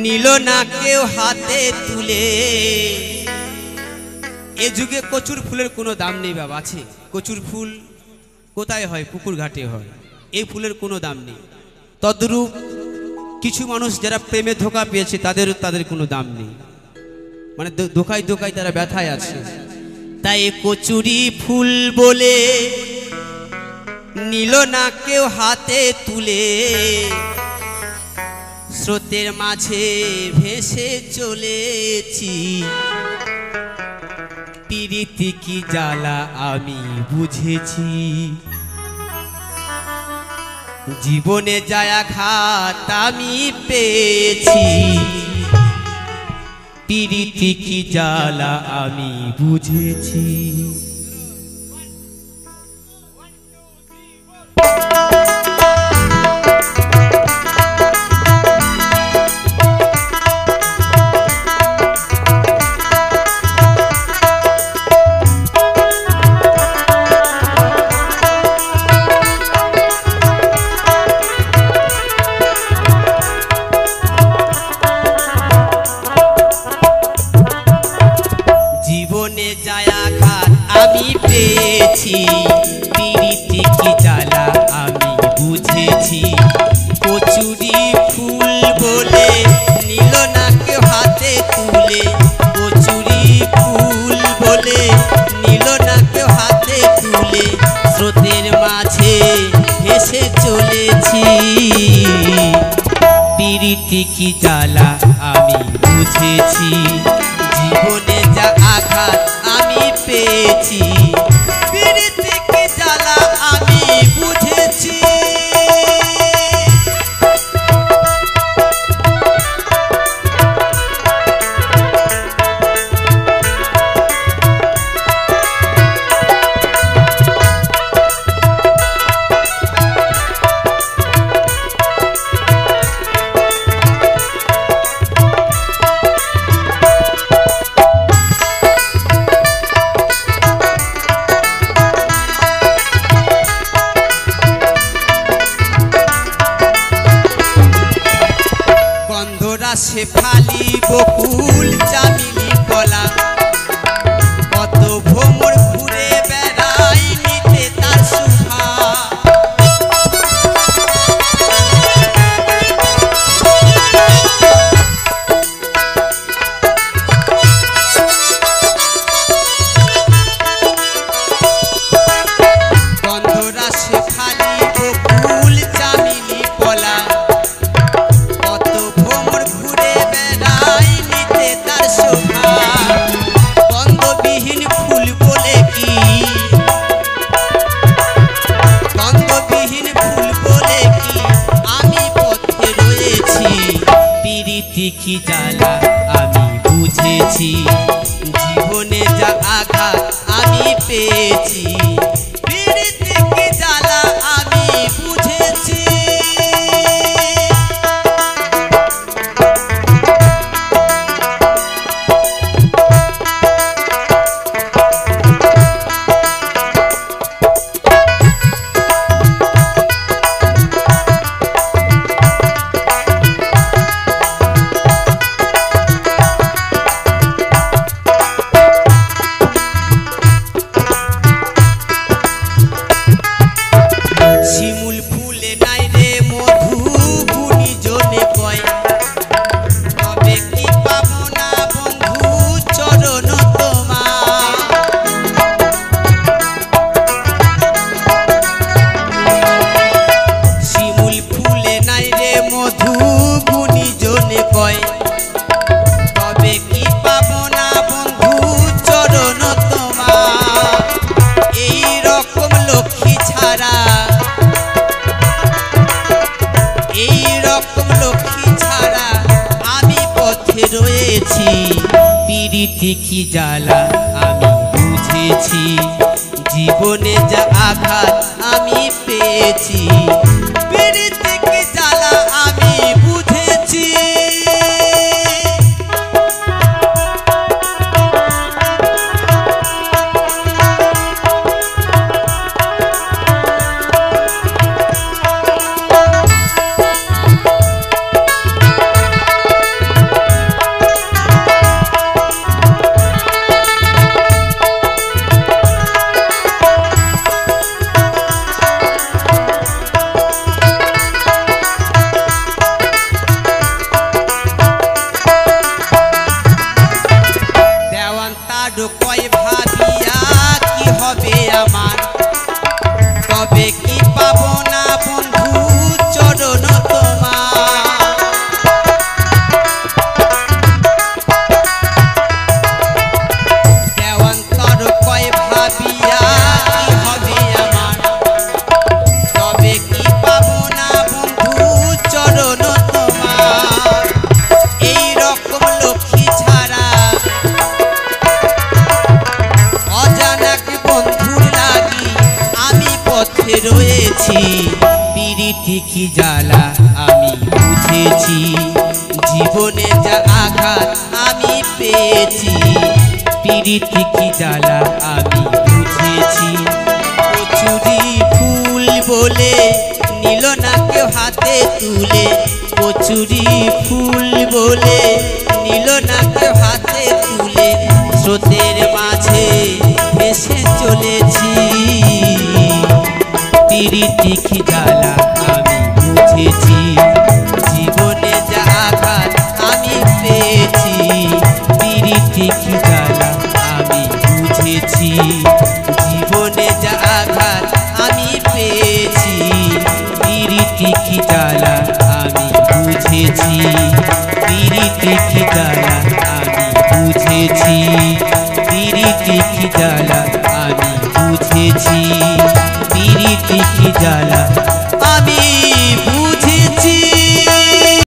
নিল না কেউ হাতে তুলে। এ যুগে কচুর ফুলের কোনো দাম নেই বাবা। আছে কচুর ফুল কোথায় হয়? পুকুর ঘাটে হয়। এই ফুলের কোনো দাম নেই। তদ্রূপ কিছু মানুষ যারা প্রেমে ধোঁকা পেয়েছে তাদের কোনো দাম নেই। মানে ধোঁকায় ধোঁকায় তারা ব্যথায় আছে। তাই কচুরি ফুল বলে নিল না কেউ হাতে তুলে। স্রোতের মাঝে ভেসে চলেছি। প্রীতি কি জ্বালা আমি বুঝেছি। জীবনে যায় আঘাত আমি পেয়েছি। প্রীতি কি জ্বালা আমি বুঝেছি। প্রীতি কি জ্বালা আমি বুঝেছি। কচুরি ফুল বলে নিল না কেউ হাতে তুলে। কচুরি ফুল বলে নিল না কেউ হাতে তুলে। স্রোতের মাঝে ভেসে চলেছি। প্রীতি কি জ্বালা আমি বুঝেছি। জীবনে যা আঘাত আমি পেয়েছি। প্রীতি কি জ্বালা আমি বুঝেছি। সে ফালি বকুল চামিলি কলা। কত ভ্রমর ঘুরে বেড়াই নিতে তার সুখা। গন্ধরা সে ফালি বকুল চামিলি কলা। গন্ধবিহীন ফুল বলে কি আমি পথে রয়েছি। প্রীতি কি জ্বালা আমি বুঝেছি। জীবনে যা আঘাত আমি পেয়েছি। প্রীতি কি জ্বালা আমি বুঝেছি। শিমুল ফুলে নাই রে মধু গুণী জনে কয়। তবে কি পাবো না বন্ধু চরণ তোমার। শিমুল ফুলে নাই রে মধু গুণী জনে কয়। তবে কি পাবো না বন্ধু চরণ তোমার। এই রকম লক্ষ্মী ছাড়া আমি পথে রয়েছি। প্রীতি কি জ্বালা আমি বুঝেছি। জীবনে যা আঘাত আমি পেয়েছি। প্রীতি কি জ্বালা আমি বুঝেছি। পেয়েছি পিরিতি কি জ্বালা আমি বুঝেছি জীবনে যা আঘাত আমি পেয়েছি পিরিতি কি জ্বালা আমি বুঝেছি কচুরি ফুল বলে নিল না কেউ হাতে তুলে কচুরি ফুল বলে নিল না কেউ হাতে তুলে স্রোতের মাঝে ভেসে চলেছি পিরিতি কি জ্বালা